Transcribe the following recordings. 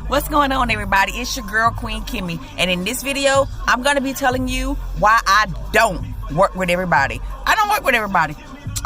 What's going on, everybody? It's your girl, Queen Kimmie. And in this video, I'm going to be telling you why I don't work with everybody. I don't work with everybody.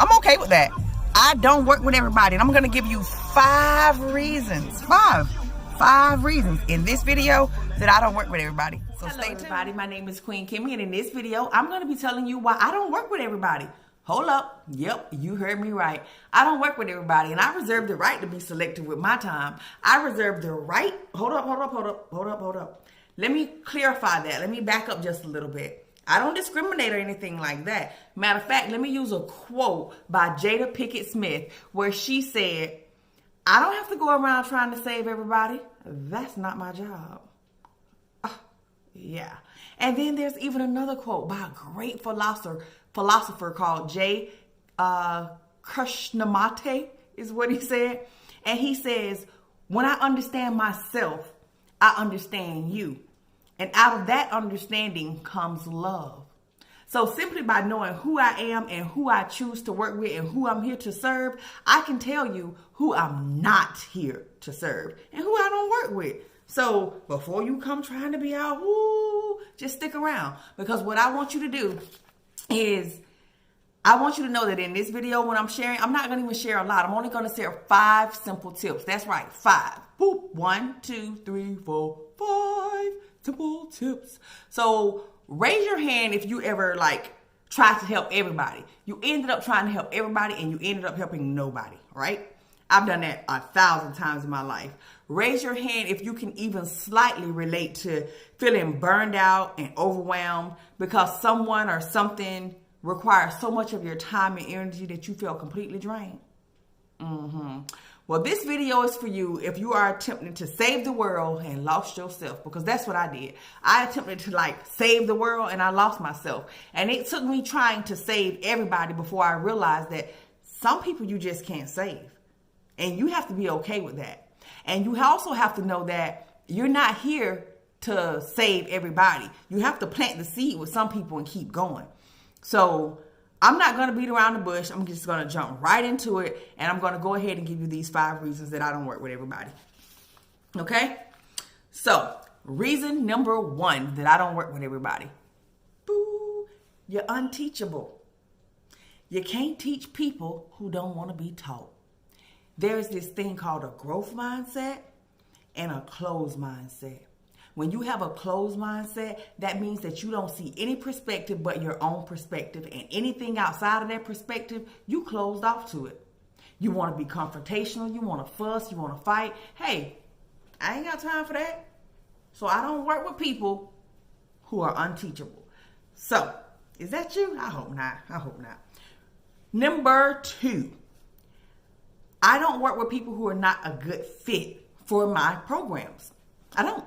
I'm okay with that. I don't work with everybody. And I'm going to give you 5 reasons. Five reasons in this video that I don't work with everybody. So stay tuned. Everybody, my name is Queen Kimmie. And in this video, I'm going to be telling you why I don't work with everybody. Hold up. Yep, you heard me right. I don't work with everybody, and I reserve the right to be selective with my time. I reserve the right. Hold up. Let me clarify that. Let me back up just a little bit. I don't discriminate or anything like that. Matter of fact, let me use a quote by Jada Pinkett Smith where she said, "I don't have to go around trying to save everybody. That's not my job." Yeah. And then there's even another quote by a great philosopher called J. Krishnamurti is what he said. And he says, "When I understand myself, I understand you. And out of that understanding comes love." So simply by knowing who I am and who I choose to work with and who I'm here to serve, I can tell you who I'm not here to serve and who I don't work with. So before you come trying to be out, just stick around. Because what I want you to do is, I want you to know that in this video, when I'm sharing, I'm not going to even share a lot. I'm only going to share 5 simple tips. That's right, 5. 1, 2, 3, 4, 5 simple tips. So raise your hand if you ever tried to help everybody. You ended up trying to help everybody and you ended up helping nobody, right? I've done that 1,000 times in my life. Raise your hand if you can even slightly relate to feeling burned out and overwhelmed because someone or something requires so much of your time and energy that you feel completely drained. Well, this video is for you if you are attempting to save the world and lost yourself, because that's what I did. I attempted to save the world and I lost myself. And it took me trying to save everybody before I realized that some people you just can't save. And you have to be okay with that. And you also have to know that you're not here to save everybody. You have to plant the seed with some people and keep going. So I'm not going to beat around the bush. I'm just going to jump right into it. And I'm going to go ahead and give you these 5 reasons that I don't work with everybody. Okay? So reason number 1 that I don't work with everybody. You're unteachable. You can't teach people who don't want to be taught. There's this thing called a growth mindset and a closed mindset. When you have a closed mindset, that means that you don't see any perspective but your own perspective, and anything outside of that perspective, you closed off to it. You want to be confrontational, you want to fuss, you want to fight. Hey, I ain't got time for that. So I don't work with people who are unteachable. So, is that you? I hope not. Number 2. I don't work with people who are not a good fit for my programs. I don't.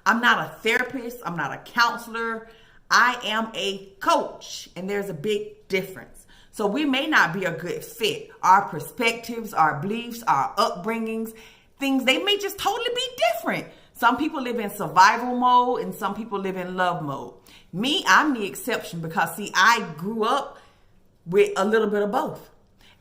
I'm not a therapist. I'm not a counselor. I am a coach, and there's a big difference. So we may not be a good fit. Our perspectives, our beliefs, our upbringings, things, they may just totally be different. Some people live in survival mode and some people live in love mode. Me, I'm the exception because, see, I grew up with a little bit of both.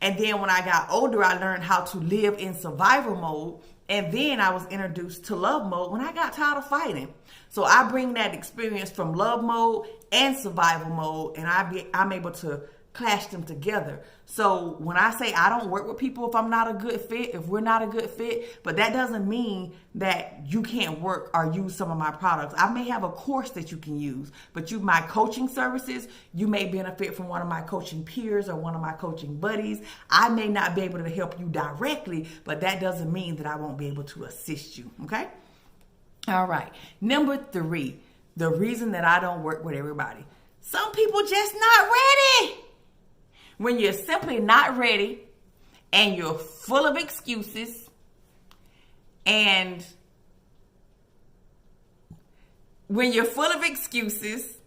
And then when I got older, I learned how to live in survival mode. And then I was introduced to love mode when I got tired of fighting. So I bring that experience from love mode and survival mode, and I'm able to clash them together. So when I say I don't work with people if I'm not a good fit, if we're not a good fit, but that doesn't mean that you can't work or use some of my products. I may have a course that you can use, but my coaching services, you may benefit from one of my coaching peers or one of my coaching buddies. I may not be able to help you directly, but that doesn't mean that I won't be able to assist you, okay? All right. Number 3, the reason that I don't work with everybody. Some people just not ready. When you're simply not ready and you're full of excuses, and when you're full of excuses,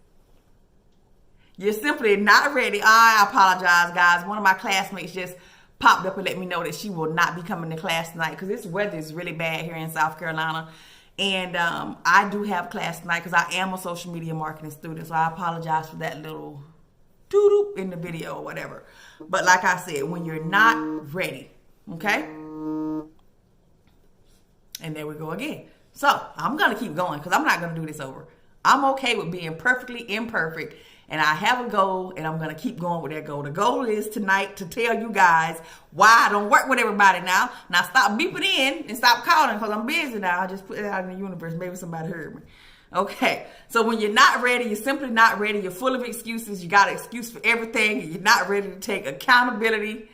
you're simply not ready. I apologize, guys. One of my classmates just popped up and let me know that she will not be coming to class tonight because this weather is really bad here in South Carolina. And I do have class tonight because I am a social media marketing student. So I apologize for that little doo-doo in the video or whatever. But like I said, when you're not ready, okay? And there we go again. So I'm going to keep going because I'm not going to do this over. I'm okay with being perfectly imperfect, and I have a goal, and I'm going to keep going with that goal. The goal is tonight to tell you guys why I don't work with everybody now. Now stop beeping in and stop calling because I'm busy now. I just put it out in the universe. Maybe somebody heard me. Okay, so when you're not ready, you're simply not ready. You're full of excuses. You got an excuse for everything. You're not ready to take accountability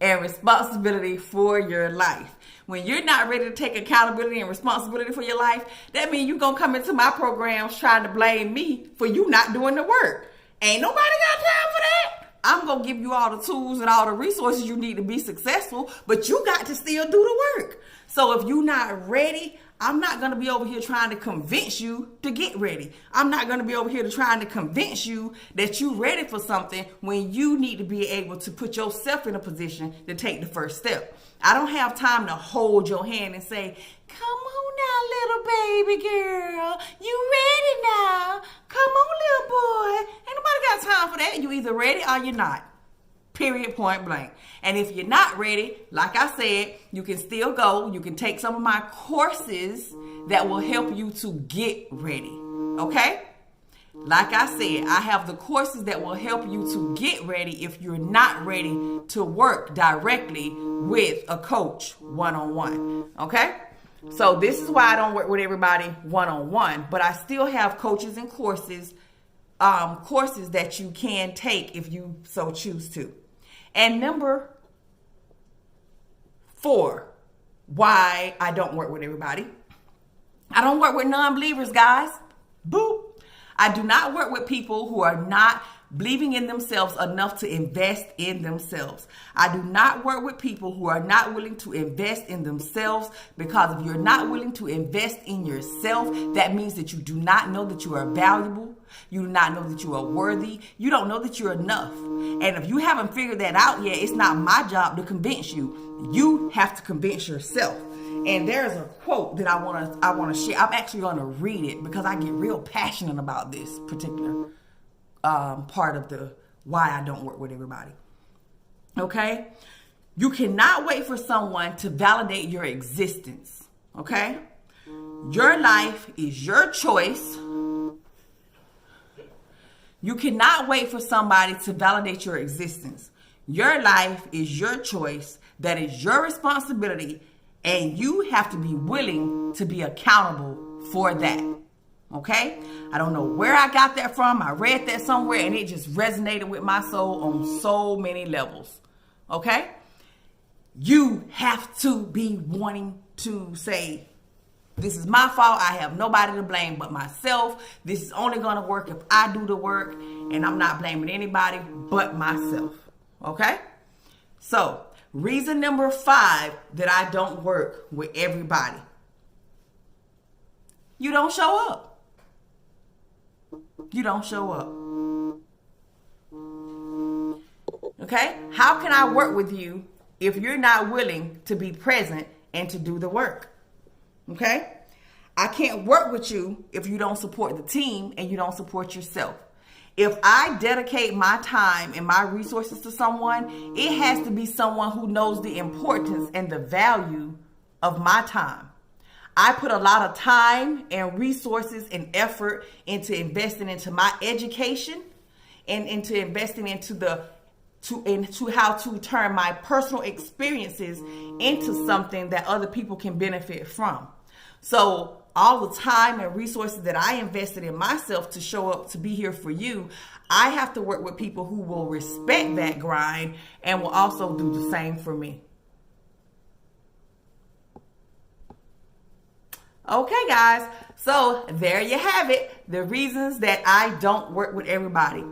and responsibility for your life. When you're not ready to take accountability and responsibility for your life, that means you're going to come into my programs trying to blame me for you not doing the work. Ain't nobody got time for that. I'm going to give you all the tools and all the resources you need to be successful, but you got to still do the work. So if you're not ready, I'm not going to be over here trying to convince you to get ready. I'm not going to be over here trying to convince you that you're ready for something when you need to be able to put yourself in a position to take the first step. I don't have time to hold your hand and say, come on now, little baby girl. You ready now? Come on, little boy. Ain't nobody got time for that. You either ready or you're not. Period, point blank. And if you're not ready, like I said, you can still go. You can take some of my courses that will help you to get ready. Okay? Like I said, I have the courses that will help you to get ready if you're not ready to work directly with a coach one-on-one. Okay? So this is why I don't work with everybody one-on-one, but I still have coaches and courses that you can take if you so choose to. And number 4, why I don't work with everybody. I don't work with non-believers, guys. Boop. I do not work with people who are not believing in themselves enough to invest in themselves. I do not work with people who are not willing to invest in themselves, because if you're not willing to invest in yourself, that means that you do not know that you are valuable. You do not know that you are worthy. You don't know that you're enough. And if you haven't figured that out yet, it's not my job to convince you. You have to convince yourself. And there's a quote that I want to share. I'm actually going to read it because I get real passionate about this particular part of the why I don't work with everybody. Okay? You cannot wait for someone to validate your existence. Okay? Your life is your choice. You cannot wait for somebody to validate your existence. Your life is your choice. That is your responsibility. And you have to be willing to be accountable for that. Okay? I don't know where I got that from. I read that somewhere and it just resonated with my soul on so many levels. Okay? You have to be wanting to say, this is my fault. I have nobody to blame but myself. This is only going to work if I do the work, and I'm not blaming anybody but myself. Okay? So, reason number 5 that I don't work with everybody. You don't show up. You don't show up. Okay? How can I work with you if you're not willing to be present and to do the work? Okay? I can't work with you if you don't support the team and you don't support yourself. If I dedicate my time and my resources to someone, it has to be someone who knows the importance and the value of my time. I put a lot of time and resources and effort into investing into my education and into investing into how to turn my personal experiences into something that other people can benefit from. So all the time and resources that I invested in myself to show up to be here for you, I have to work with people who will respect that grind and will also do the same for me. Okay, guys. So there you have it. The reasons that I don't work with everybody.